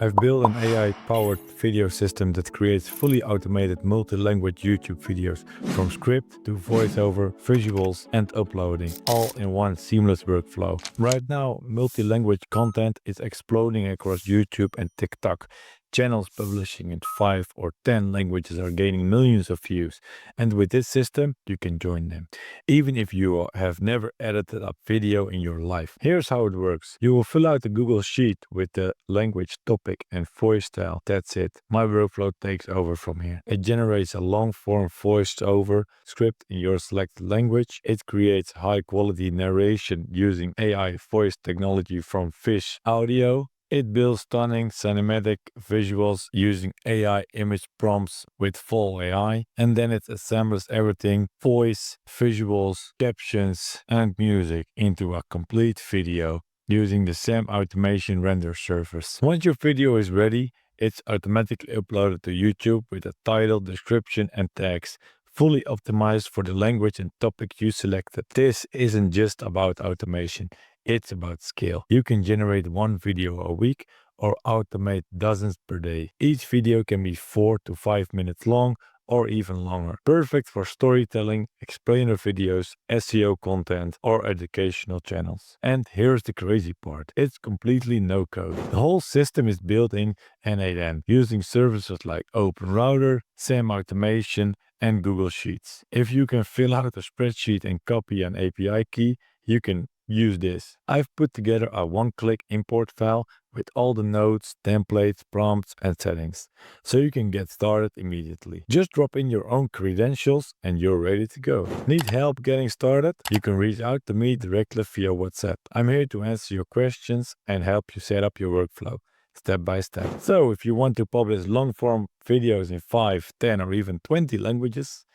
I've built an AI-powered video system that creates fully automated multi-language YouTube videos from script to voiceover, visuals and uploading, all in one seamless workflow. Right now, multi-language content is exploding across YouTube and TikTok. Channels publishing in 5 or 10 languages are gaining millions of views, and with this system, you can join them, even if you have never edited a video in your life. Here's how it works. You will fill out a Google Sheet with the language, topic, and voice style. That's it. My workflow takes over from here. It generates a long-form voice-over script in your selected language. It creates high-quality narration using AI voice technology from Fish Audio. It builds stunning cinematic visuals using AI image prompts with Fal AI, and then it assembles everything, voice, visuals, captions, and music into a complete video using the Samautomation render service. Once your video is ready, it's automatically uploaded to YouTube with a title, description, and tags, fully optimized for the language and topic you selected. This isn't just about automation. It's about scale. You can generate one video a week or automate dozens per day. Each video can be 4 to 5 minutes long or even longer. Perfect for storytelling, explainer videos, SEO content, or educational channels. And here's the crazy part. It's completely no code. The whole system is built in N8N using services like OpenRouter, Samautomation, and Google Sheets. If you can fill out a spreadsheet and copy an API key, you can use this. I've put together a one-click import file with all the notes, templates, prompts, and settings, so you can get started immediately. Just drop in your own credentials and you're ready to go. Need help getting started? You can reach out to me directly via WhatsApp. I'm here to answer your questions and help you set up your workflow step by step. So if you want to publish long-form videos in 5, 10, or even 20 languages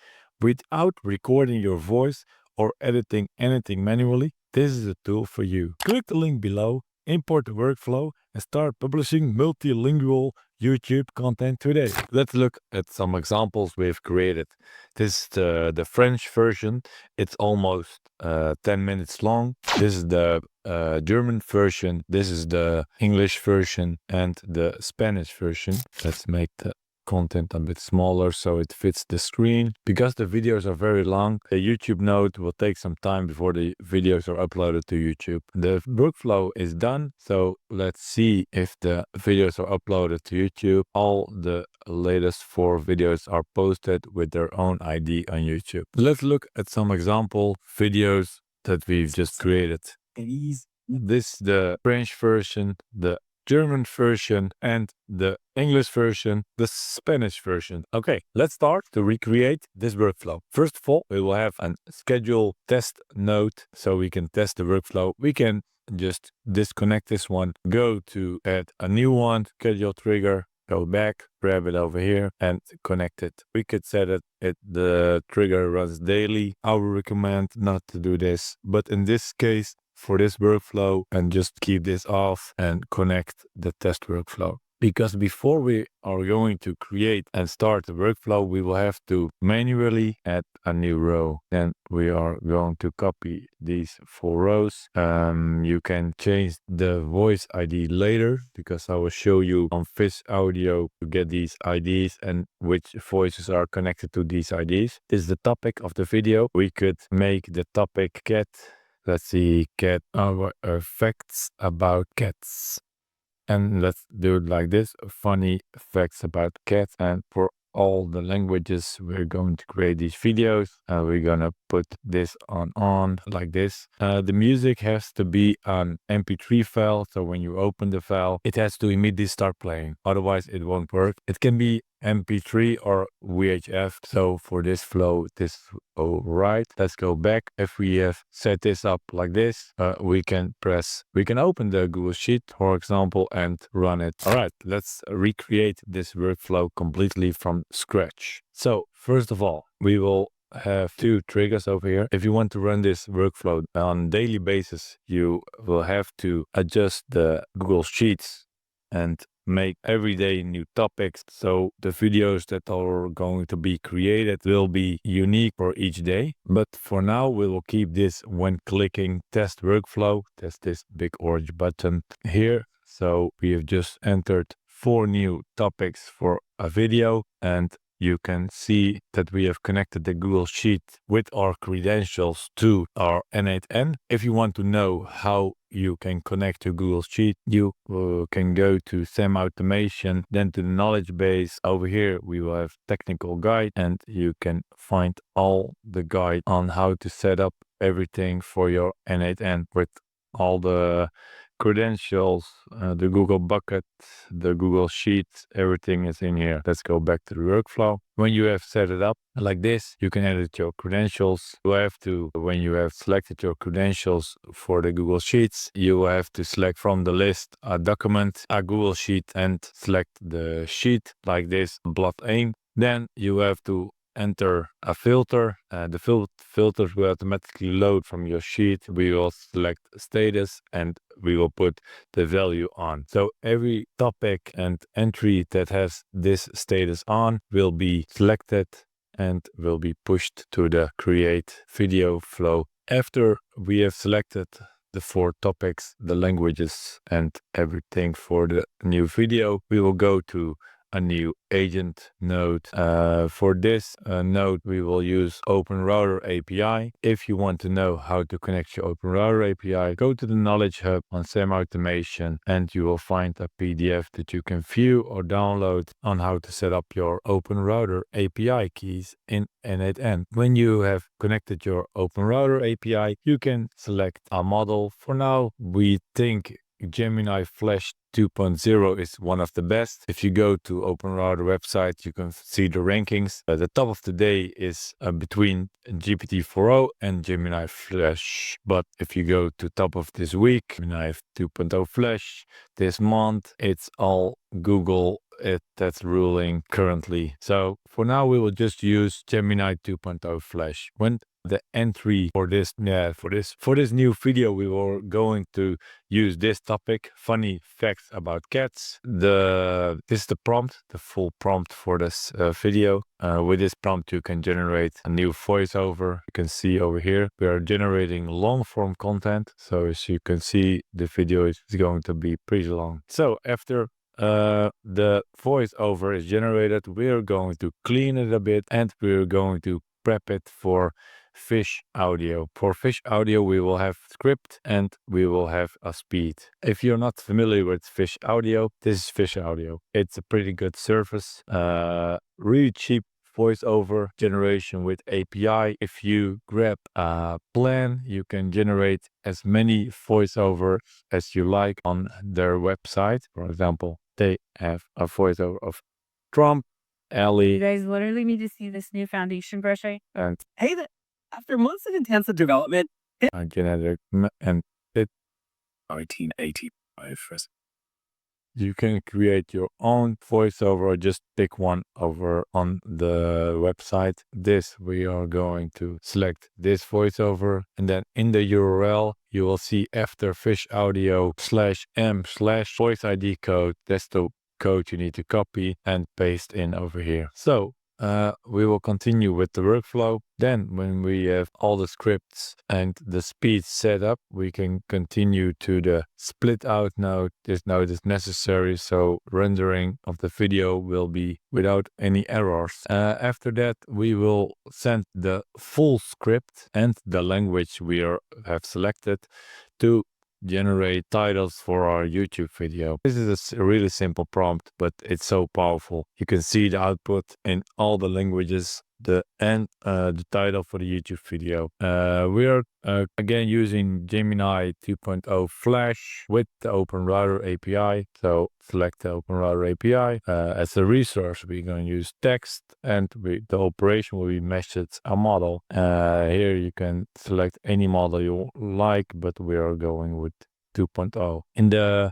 without recording your voice or editing anything manually, this is a tool for you. Click the link below, import the workflow, and start publishing multilingual YouTube content today. Let's look at some examples we've created. This is the French version. It's almost 10 minutes long. This is the German version. This is the English version and the Spanish version. Let's make the content a bit smaller so it fits the screen. Because the videos are very long, a YouTube note will take some time before the videos are uploaded to YouTube. The workflow is done, so let's see if the videos are uploaded to YouTube. All the latest 4 videos are posted with their own ID on YouTube. Let's look at some example videos that we've just created. This is the French version, the German version, and the English version, the Spanish version. Okay, let's start to recreate this workflow. First of all, we will have a schedule test node so we can test the workflow. We can just disconnect this one, go to add a new one, schedule trigger, go back, grab it over here and connect it. We could set it the trigger runs daily. I would recommend not to do this, but in this case, for this workflow, and just keep this off and connect the test workflow. Because before we are going to create and start the workflow, we will have to manually add a new row. Then we are going to copy these 4 rows. You can change the voice ID later, because I will show you on Fish Audio to get these IDs and which voices are connected to these IDs. This is the topic of the video. We could make the topic cat. Let's see, cat facts about cats. And let's do it like this, funny facts about cats. And for all the languages, we're going to create these videos. We're gonna put this on like this. The music has to be an MP3 file. So when you open the file, it has to immediately start playing. Otherwise it won't work. It can be MP3 or VHF. So for this flow, this all right. Let's go back. If we have set this up like this, we can open the Google Sheet, for example, and run it. All right, let's recreate this workflow completely from scratch. So first of all, we will have 2 triggers over here. If you want to run this workflow on a daily basis, you will have to adjust the Google Sheets and make every day new topics. So the videos that are going to be created will be unique for each day. But for now, we will keep this when clicking test workflow. Test this big orange button here. So we have just entered 4 new topics for a video, and you can see that we have connected the Google Sheet with our credentials to our N8N. If you want to know how you can connect to Google Sheet, you can go to Samautomation, then to the knowledge base. Over here we will have technical guide, and you can find all the guide on how to set up everything for your N8N with all the credentials, the Google bucket, the Google Sheets, everything is in here. Let's go back to the workflow. When you have set it up like this, you can edit your credentials. You have to, when you have selected your credentials for the Google Sheets, you have to select from the list a document, a Google Sheet, and select the sheet like this, blot aim. Then you have to enter a filter. The filters will automatically load from your sheet. We will select status and we will put the value on. So every topic and entry that has this status on will be selected and will be pushed to the create video flow. After we have selected the 4 topics, the languages, and everything for the new video, we will go to a new agent node. For this node, we will use OpenRouter API. If you want to know how to connect your OpenRouter API, go to the Knowledge Hub on Samautomation, and you will find a PDF that you can view or download on how to set up your OpenRouter API keys in N8N. When you have connected your OpenRouter API, you can select a model. For now, we think Gemini Flash 2.0 is one of the best. If you go to OpenRouter website, you can see the rankings. The top of the day is between GPT-4o and Gemini Flash. But if you go to top of this week, Gemini 2.0 Flash, this month, it's all Google that's ruling currently. So for now, we will just use Gemini 2.0 Flash. When the entry for this new video, we were going to use this topic, funny facts about cats. This is the prompt, the full prompt for this video. With this prompt, you can generate a new voiceover. You can see over here, we are generating long form content. So as you can see, the video is going to be pretty long. So after the voiceover is generated, we're going to clean it a bit, and we're going to prep it for fish audio. For fish audio, we will have script and we will have a speed. If you're not familiar with fish audio, this is fish audio. It's a pretty good service, really cheap voiceover generation with API. If you grab a plan, you can generate as many voiceover as you like on their website. For example, they have a voiceover of Trump, Ellie. You guys literally need to see this new foundation brush. And hey, after months of intensive development, genetic and it 1985. You can create your own voiceover or just pick one over on the website. This, we are going to select this voiceover, and then in the URL, you will see after fish audio /m/voice ID code. That's the code you need to copy and paste in over here. So we will continue with the workflow. Then when we have all the scripts and the speed set up, we can continue to the split out node. This node is necessary, so rendering of the video will be without any errors. After that, we will send the full script and the language we have selected to generate titles for our YouTube video. This is a really simple prompt, but it's so powerful. You can see the output in all the languages, the title for the YouTube video. We are again using Gemini 2.0 Flash with the OpenRouter API. So select the OpenRouter API. As a resource, we're going to use text, and the operation will be message a model. Here you can select any model you like, but we are going with 2.0. In the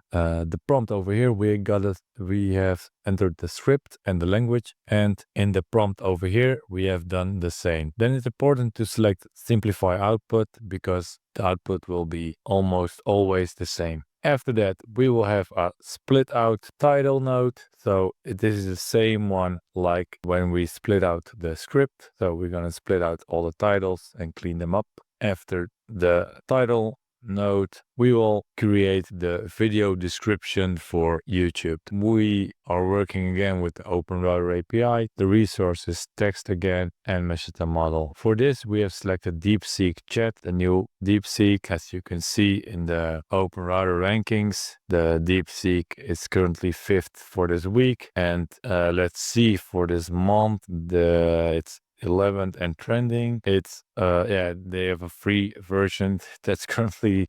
prompt over here, we have entered the script and the language, and in the prompt over here, we have done the same. Then it's important to select simplify output, because the output will be almost always the same. After that, we will have a split out title node. So this is the same one like when we split out the script. So we're going to split out all the titles and clean them up. After the title note, we will create the video description for YouTube. We are working again with the OpenRouter API. The resource is text again and meta model. For this, we have selected DeepSeek Chat, the new DeepSeek. As you can see in the OpenRouter rankings, the DeepSeek is currently 5th for this week. And let's see for this month, it's 11th and trending. It's they have a free version that's currently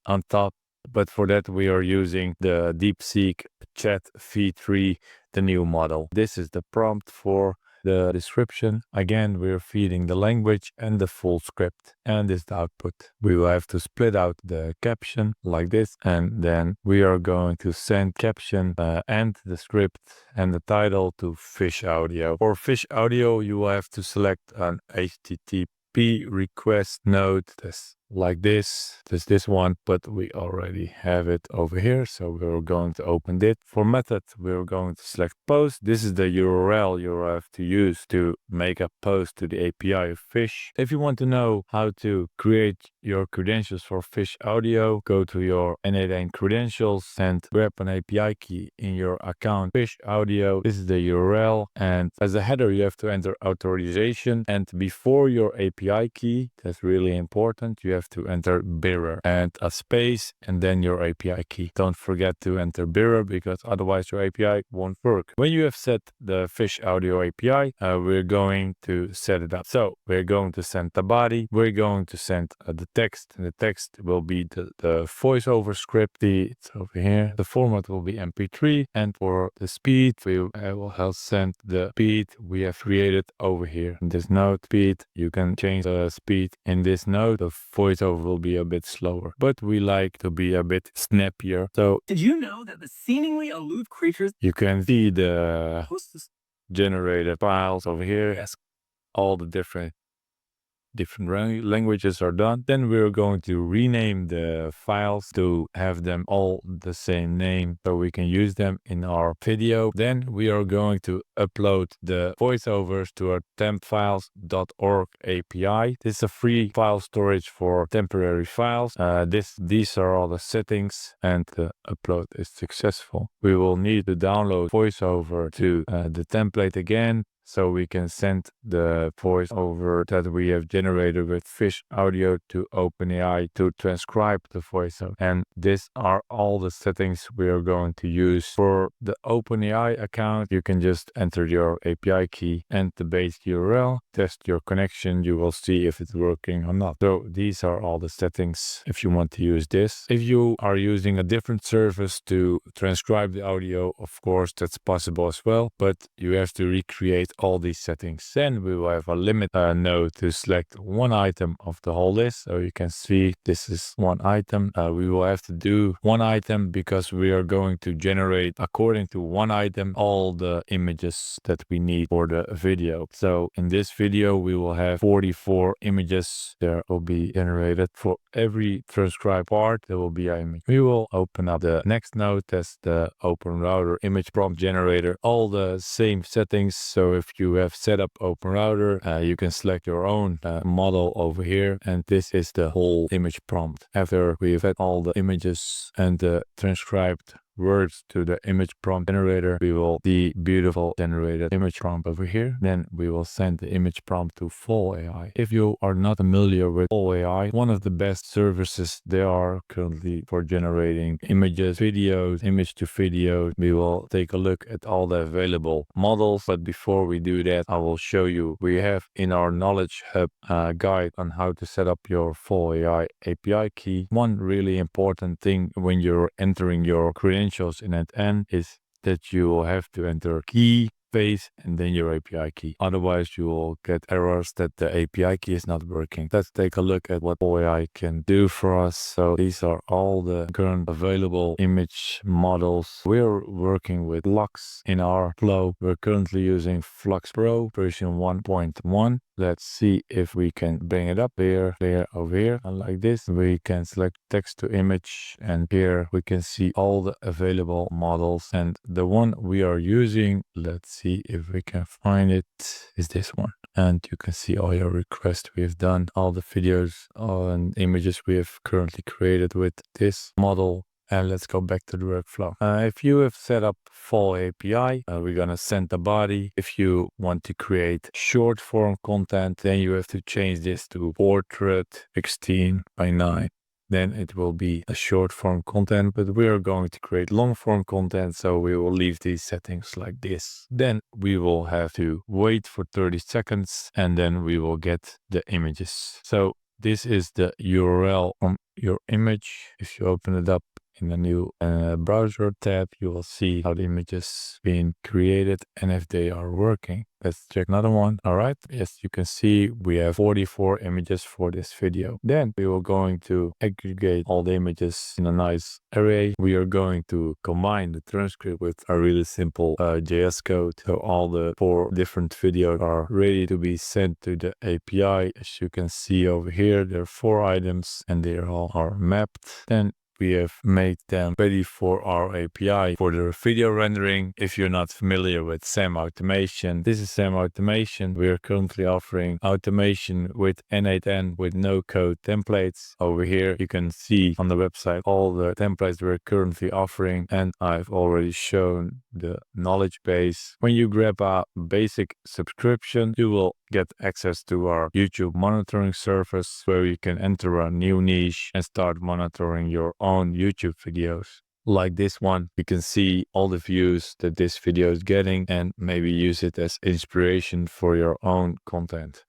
on top, but for that we are using the DeepSeek Chat v3, the new model. This is the prompt for the description. Again, we're feeding the language and the full script, and this is the output. We will have to split out the caption like this, and then we are going to send caption and the script and the title to Fish Audio. For Fish Audio, you will have to select an HTTP request node like this. There's this one, but we already have it over here, so we're going to open it. For method, we're going to select post. This is the URL you have to use to make a post to the API of Fish. If you want to know how to create your credentials for Fish Audio, go to your N8N credentials and grab an API key in your account Fish Audio. This is the URL, and as a header you have to enter authorization, and before your API key, that's really important, you have to enter bearer and a space and then your API key. Don't forget to enter bearer, because otherwise your API won't work. When you have set the Fish Audio API, we're going to set it up. So we're going to send the body, we're going to send the text, and the text will be the voiceover script. It's over here. The format will be MP3, and for the speed, I will have sent the speed we have created over here. In this node speed, you can change the speed in this node. The voiceover will be a bit slower, but we like to be a bit snappier. So Did you know that the seemingly aloof creatures you can see the generated files over here. Yes. All the different languages are done. Then we're going to rename the files to have them all the same name so we can use them in our video. Then we are going to upload the voiceovers to our tempfiles.org API. This is a free file storage for temporary files. These are all the settings, and the upload is successful. We will need to download voiceover to the template again, so we can send the voiceover that we have generated with Fish Audio to OpenAI to transcribe the voiceover. And these are all the settings we are going to use. For the OpenAI account, you can just enter your API key and the base URL, test your connection, you will see if it's working or not. So these are all the settings if you want to use this. If you are using a different service to transcribe the audio, of course, that's possible as well, but you have to recreate all these settings. Then we will have a limit node to select one item of the whole list. So you can see this is one item. We will have to do one item because we are going to generate according to one item all the images that we need for the video. So in this video we will have 44 images that will be generated. For every transcribed part there will be an image. We will open up the next node, that's the OpenRouter image prompt generator. All the same settings. So if you have set up OpenRouter, you can select your own model over here, and this is the whole image prompt. After we've had all the images and the transcribed words to the image prompt generator, we will the beautiful generated image prompt over here. Then we will send the image prompt to Fal AI. If you are not familiar with Fal AI, one of the best services there are currently for generating images, videos, image to video. We will take a look at all the available models, but before we do that, I will show you, we have in our Knowledge Hub guide on how to set up your Fal AI API key. One really important thing when you're entering your credentials in N8N is that you will have to enter key, space, and then your API key. Otherwise, you will get errors that the API key is not working. Let's take a look at what Fal AI can do for us. So these are all the current available image models. We're working with Flux in our flow. We're currently using Flux Pro version 1.1. Let's see if we can bring it up here, over here. And like this, we can select text to image, and here we can see all the available models. And the one we are using, let's see if we can find it, is this one. And you can see all your requests we've done, all the videos and images we have currently created with this model. And let's go back to the workflow. If you have set up Fal API, we're gonna send the body. If you want to create short form content, then you have to change this to portrait 16:9. Then it will be a short form content, but we are going to create long form content, so we will leave these settings like this. Then we will have to wait for 30 seconds and then we will get the images. So this is the URL on your image. If you open it up in a new browser tab, you will see how the images being created and if they are working. Let's check another one. All right. Yes, you can see we have 44 images for this video. Then we are going to aggregate all the images in a nice array. We are going to combine the transcript with a really simple JS code. So all the 4 different videos are ready to be sent to the API. As you can see over here, there are 4 items and they all are mapped. Then we have made them ready for our API for the video rendering. If you're not familiar with Samautomation, this is Samautomation. We are currently offering automation with N8N with no code templates. Over here, you can see on the website all the templates we're currently offering, and I've already shown the knowledge base. When you grab a basic subscription, you will get access to our YouTube monitoring service where you can enter a new niche and start monitoring your own YouTube videos. Like this one, you can see all the views that this video is getting and maybe use it as inspiration for your own content.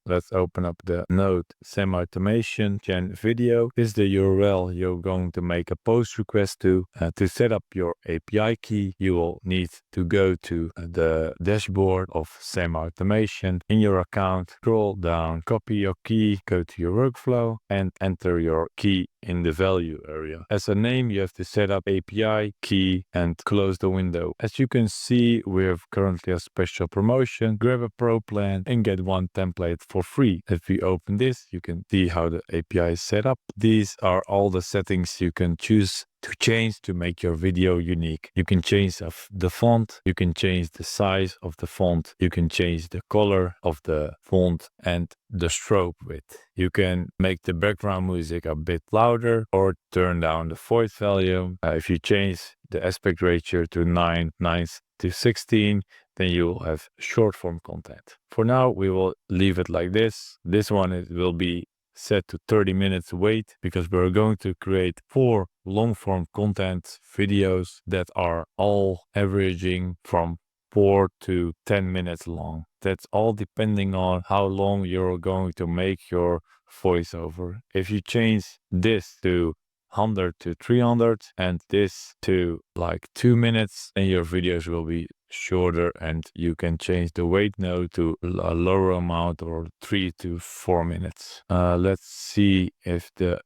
Let's open up the node Samautomation Gen Video. This is the URL you're going to make a post request to. To set up your API key, you will need to go to the dashboard of Samautomation. In your account, scroll down, copy your key, go to your workflow and enter your key in the value area. As a name, you have to set up API key and close the window. As you can see, we have currently a special promotion. Grab a pro plan and get 1 template for free. If we open this, you can see how the API is set up. These are all the settings you can choose to change to make your video unique. You can change the font, you can change the size of the font, you can change the color of the font and the stroke width. You can make the background music a bit louder or turn down the voice volume. If you change the aspect ratio to 9:16, then you will have short form content. For now, we will leave it like this. This one, it will be set to 30 minutes wait because we're going to create 4 long form content videos that are all averaging from 4 to 10 minutes long. That's all depending on how long you're going to make your voiceover. If you change this to 100 to 300 and this to like 2 minutes, then your videos will be shorter and you can change the weight node to a lower amount or 3 to 4 minutes. Let's see if the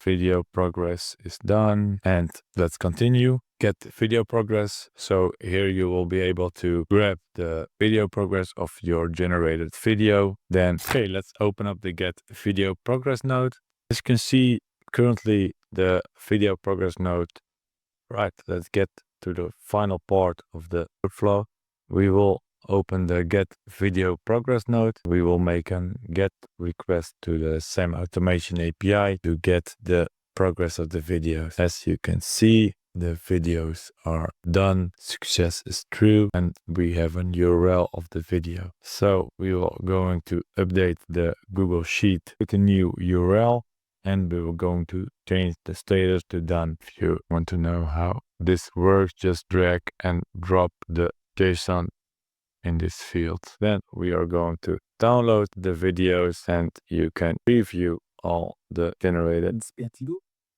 video progress is done and let's continue. Get video progress. So here you will be able to grab the video progress of your generated video. Then, okay, let's open up the get video progress node. As you can see, currently the video progress node. Right, let's get to the final part of the workflow. We will open the get video progress node. We will make a get request to the Samautomation API to get the progress of the videos. As you can see, the videos are done, success is true, and we have an URL of the video. So we are going to update the Google Sheet with a new URL. And we were going to change the status to done. If you want to know how this works, just drag and drop the JSON in this field. Then we are going to download the videos and you can preview all the generated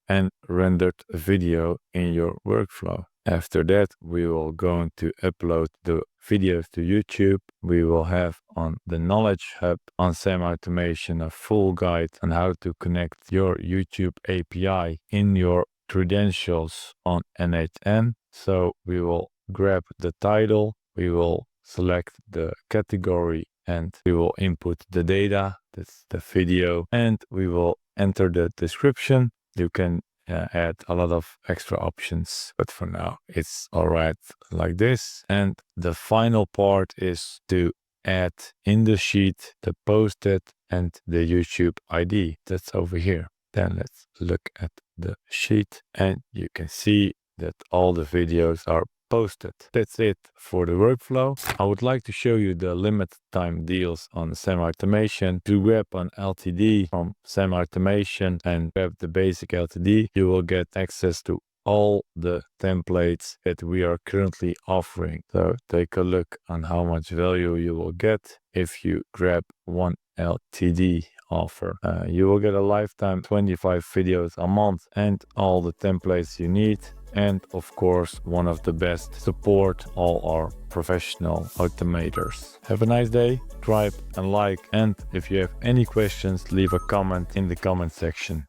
and rendered video in your workflow. After that, we will going to upload the videos to YouTube. We will have on the Knowledge Hub on Samautomation a full guide on how to connect your YouTube API in your credentials on N8N. So we will grab the title, we will select the category and we will input the data, that's the video, and we will enter the description. You can add a lot of extra options, but for now it's all right like this. And the final part is to add in the sheet the posted and the YouTube ID. That's over here. Then let's look at the sheet and you can see that all the videos are posted. That's it for the workflow. I would like to show you the limited time deals on Samautomation. To grab an LTD from Samautomation and grab the basic LTD, you will get access to all the templates that we are currently offering. So take a look on how much value you will get if you grab one LTD offer. You will get a lifetime 25 videos a month and all the templates you need. And of course, one of the best support all our professional automators. Have a nice day, subscribe and like. And if you have any questions, leave a comment in the comment section.